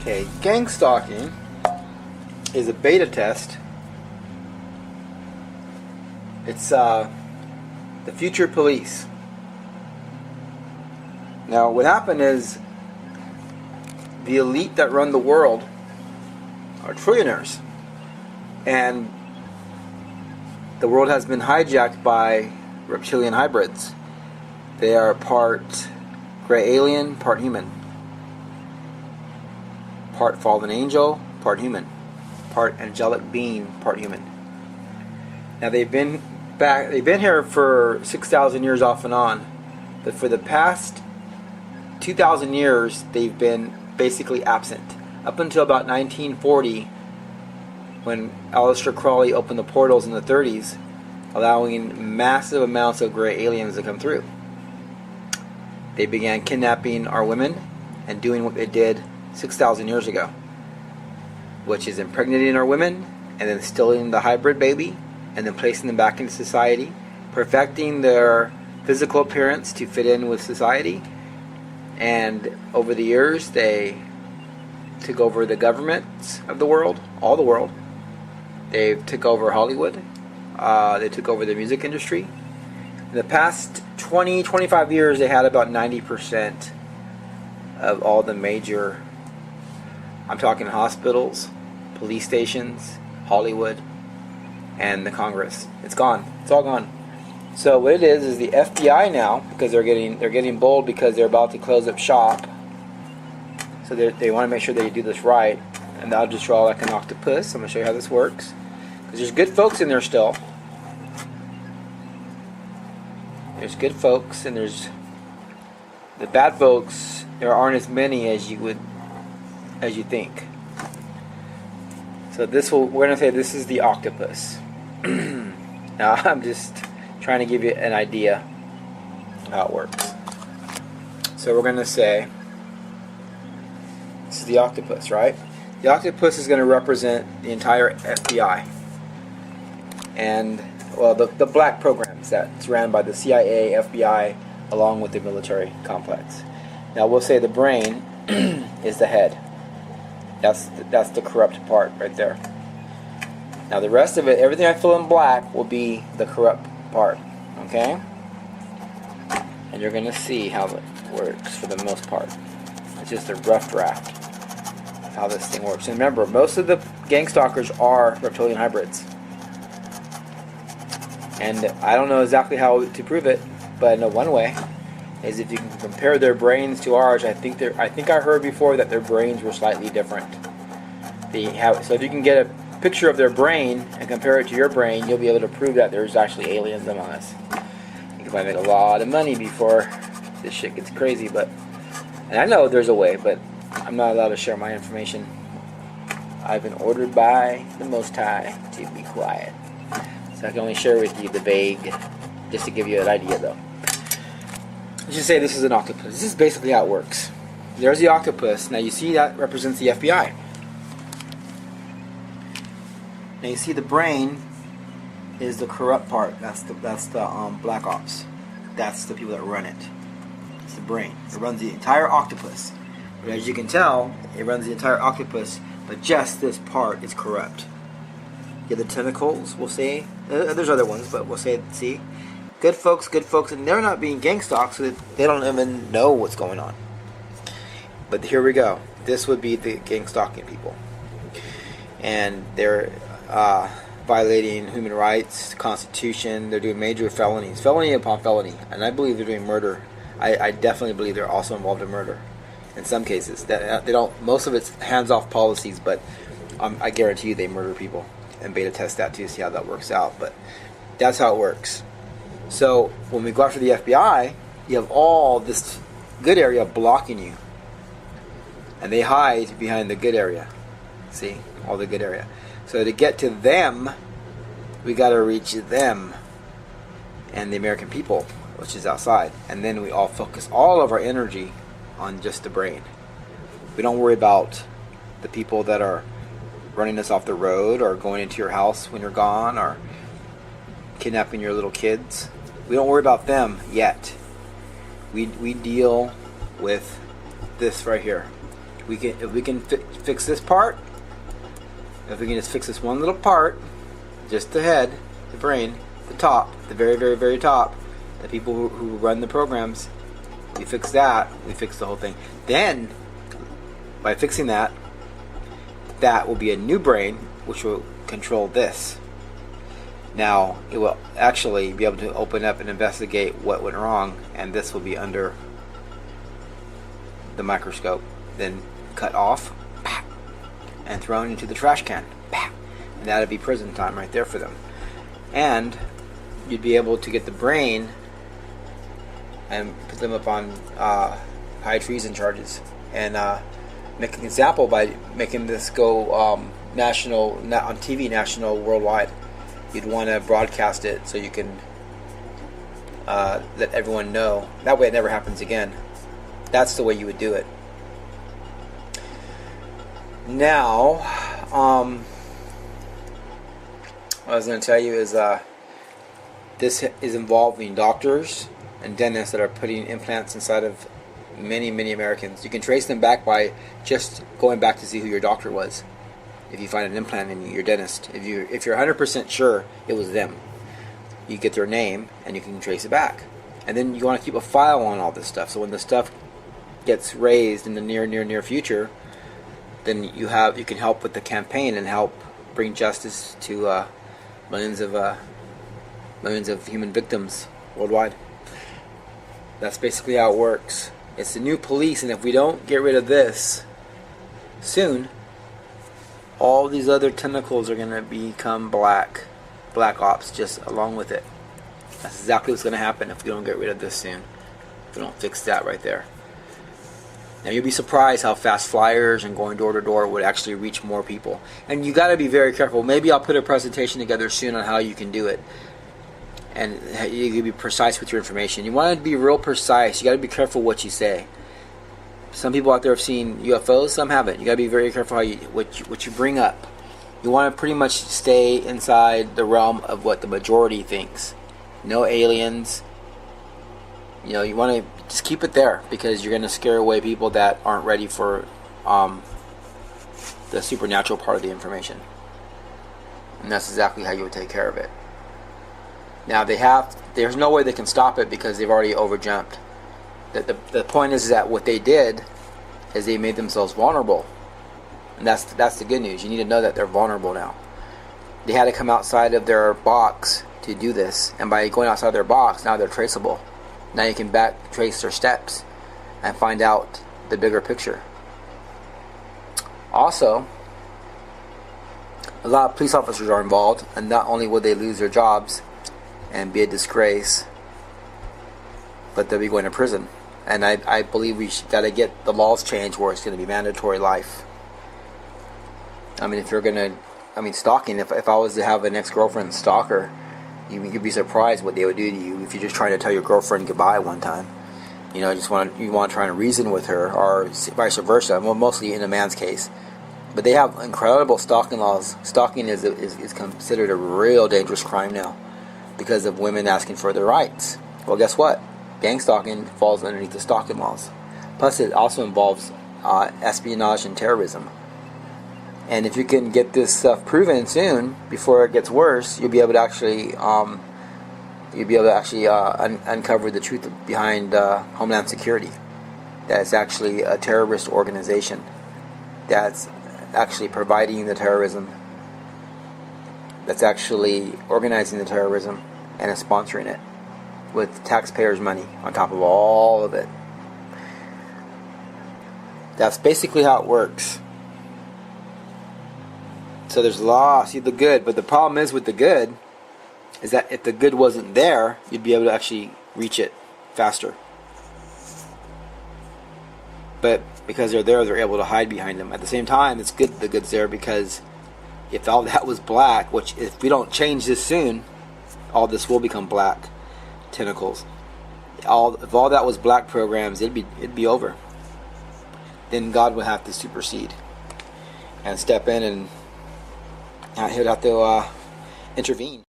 Okay, gang stalking is a beta test. It's the future police. Now, what happened is the elite that run the world are trillionaires, and the world has been hijacked by reptilian hybrids. They are part gray alien, part human, part fallen angel, part human, part angelic being, part human. Now they've been here for 6,000 years off and on, but for the past 2,000 years they've been basically absent. Up until about 1940, when Aleister Crowley opened the portals in the 30s, allowing massive amounts of gray aliens to come through. They began kidnapping our women and doing what they did 6,000 years ago, which is impregnating our women and then stealing the hybrid baby and then placing them back into society, perfecting their physical appearance to fit in with society. And over the years, they took over the governments of the world, all the world. They took over Hollywood. They took over the music industry. In the past 20, 25 years, they had about 90% of all the major, I'm talking hospitals, police stations, Hollywood, and the Congress. It's gone. It's all gone. So what it is the FBI now, because they're getting bold because they're about to close up shop. So they want to make sure they do this right. And I'll just draw like an octopus. I'm going to show you how this works. Because there's good folks in there still. There's good folks, and there's the bad folks. There aren't as many as you think. So we're going to say this is the octopus. Now I'm just trying to give you an idea of how it works. So we're going to say this is the octopus, right? The octopus is going to represent the entire FBI and, well, the black programs that's ran by the CIA, FBI, along with the military complex. Now we'll say the brain is the head. That's the corrupt part right there. Now the rest of it, everything I fill in black, will be the corrupt part. Okay? And you're going to see how it works for the most part. It's just a rough draft of how this thing works. And remember, most of the gang stalkers are reptilian hybrids. And I don't know exactly how to prove it, but I know one way is if you can compare their brains to ours. I think I heard before that their brains were slightly different. So if you can get a picture of their brain and compare it to your brain, you'll be able to prove that there's actually aliens among us. You can probably make a lot of money before this shit gets crazy, and I know there's a way, but I'm not allowed to share my information. I've been ordered by the Most High to be quiet. So I can only share with you the vague, just to give you an idea though. Let's just say this is an octopus. This is basically how it works. There's the octopus. Now you see that represents the FBI. Now you see the brain is the corrupt part. That's the black ops. That's the people that run it. It's the brain. It runs the entire octopus. But as you can tell, it runs the entire octopus, but just this part is corrupt. Yeah, the tentacles, we'll say. There's other ones, but we'll say, see? Good folks, and they're not being gang stalked, so they don't even know what's going on. But here we go. This would be the gang stalking people. And they're violating human rights, the Constitution. They're doing major felonies, felony upon felony. And I believe they're doing murder. I definitely believe they're also involved in murder. In some cases, they don't. Most of it's hands-off policies, but I guarantee you they murder people. And beta test that to see how that works out. But that's how it works. So when we go after the FBI, you have all this good area blocking you. And they hide behind the good area. See? All the good area. So to get to them, we got to reach them and the American people, which is outside. And then we all focus all of our energy on just the brain. We don't worry about the people that are running us off the road or going into your house when you're gone or kidnapping your little kids. We don't worry about them yet. We deal with this right here. we can fix this part, if we can just fix this one little part, just the head, the brain, the top, the very, very, very top, the people who run the programs, we fix that, we fix the whole thing. Then, by fixing that, that will be a new brain which will control this. Now, it will actually be able to open up and investigate what went wrong, and this will be under the microscope, then cut off and thrown into the trash can, and that'd be prison time right there for them. And you'd be able to get the brain and put them up on high treason charges, and make an example by making this go national, on TV, national, worldwide. You'd want to broadcast it so you can let everyone know. That way it never happens again. That's the way you would do it. Now, what I was going to tell you is this is involving doctors and dentists that are putting implants inside of many, many Americans. You can trace them back by just going back to see who your doctor was. If you find an implant in your dentist, if you're 100% sure it was them, you get their name and you can trace it back. And then you want to keep a file on all this stuff, so when the stuff gets raised in the near future, then you can help with the campaign and help bring justice to millions of human victims worldwide. That's basically how it works. It's the new police, and if we don't get rid of this soon, all these other tentacles are going to become black ops just along with it. That's exactly what's going to happen if we don't get rid of this soon. If we don't fix that right there. Now you'll be surprised how fast flyers and going door to door would actually reach more people. And you got to be very careful. Maybe I'll put a presentation together soon on how you can do it. And you can be precise with your information. You want to be real precise. You got to be careful what you say. Some people out there have seen UFOs, some haven't. You got to be very careful what you bring up. You want to pretty much stay inside the realm of what the majority thinks. No aliens. You know, you want to just keep it there, because you're going to scare away people that aren't ready for the supernatural part of the information. And that's exactly how you would take care of it. Now there's no way they can stop it because they've already overjumped. The point is that what they did is they made themselves vulnerable. And that's the good news. You need to know that they're vulnerable now. They had to come outside of their box to do this. And by going outside their box, now they're traceable. Now you can back trace their steps and find out the bigger picture. Also, a lot of police officers are involved, and not only will they lose their jobs and be a disgrace, but they'll be going to prison. And I believe we got to get the laws changed where it's going to be mandatory life. I mean, stalking, if I was to have an ex-girlfriend stalker, you'd be surprised what they would do to you if you're just trying to tell your girlfriend goodbye one time. You know, you want to try to reason with her, or vice versa. Well, mostly in a man's case. But they have incredible stalking laws. Stalking is considered a real dangerous crime now because of women asking for their rights. Well, guess what? Gang stalking falls underneath the stalking laws. Plus, it also involves espionage and terrorism. And if you can get this stuff proven soon, before it gets worse, you'll be able to actually uncover the truth behind Homeland Security. That it's actually a terrorist organization that's actually providing the terrorism, that's actually organizing the terrorism, and is sponsoring it with taxpayers' money on top of all of it. That's basically how it works. So there's see the good, but the problem is with the good is that if the good wasn't there, you'd be able to actually reach it faster. But because they're there, they're able to hide behind them. At the same time, it's good the good's there, because if all that was black, which if we don't change this soon, all this will become black tentacles. If all that was black programs, it'd be over. Then God would have to supersede and step in, and he'd have to intervene.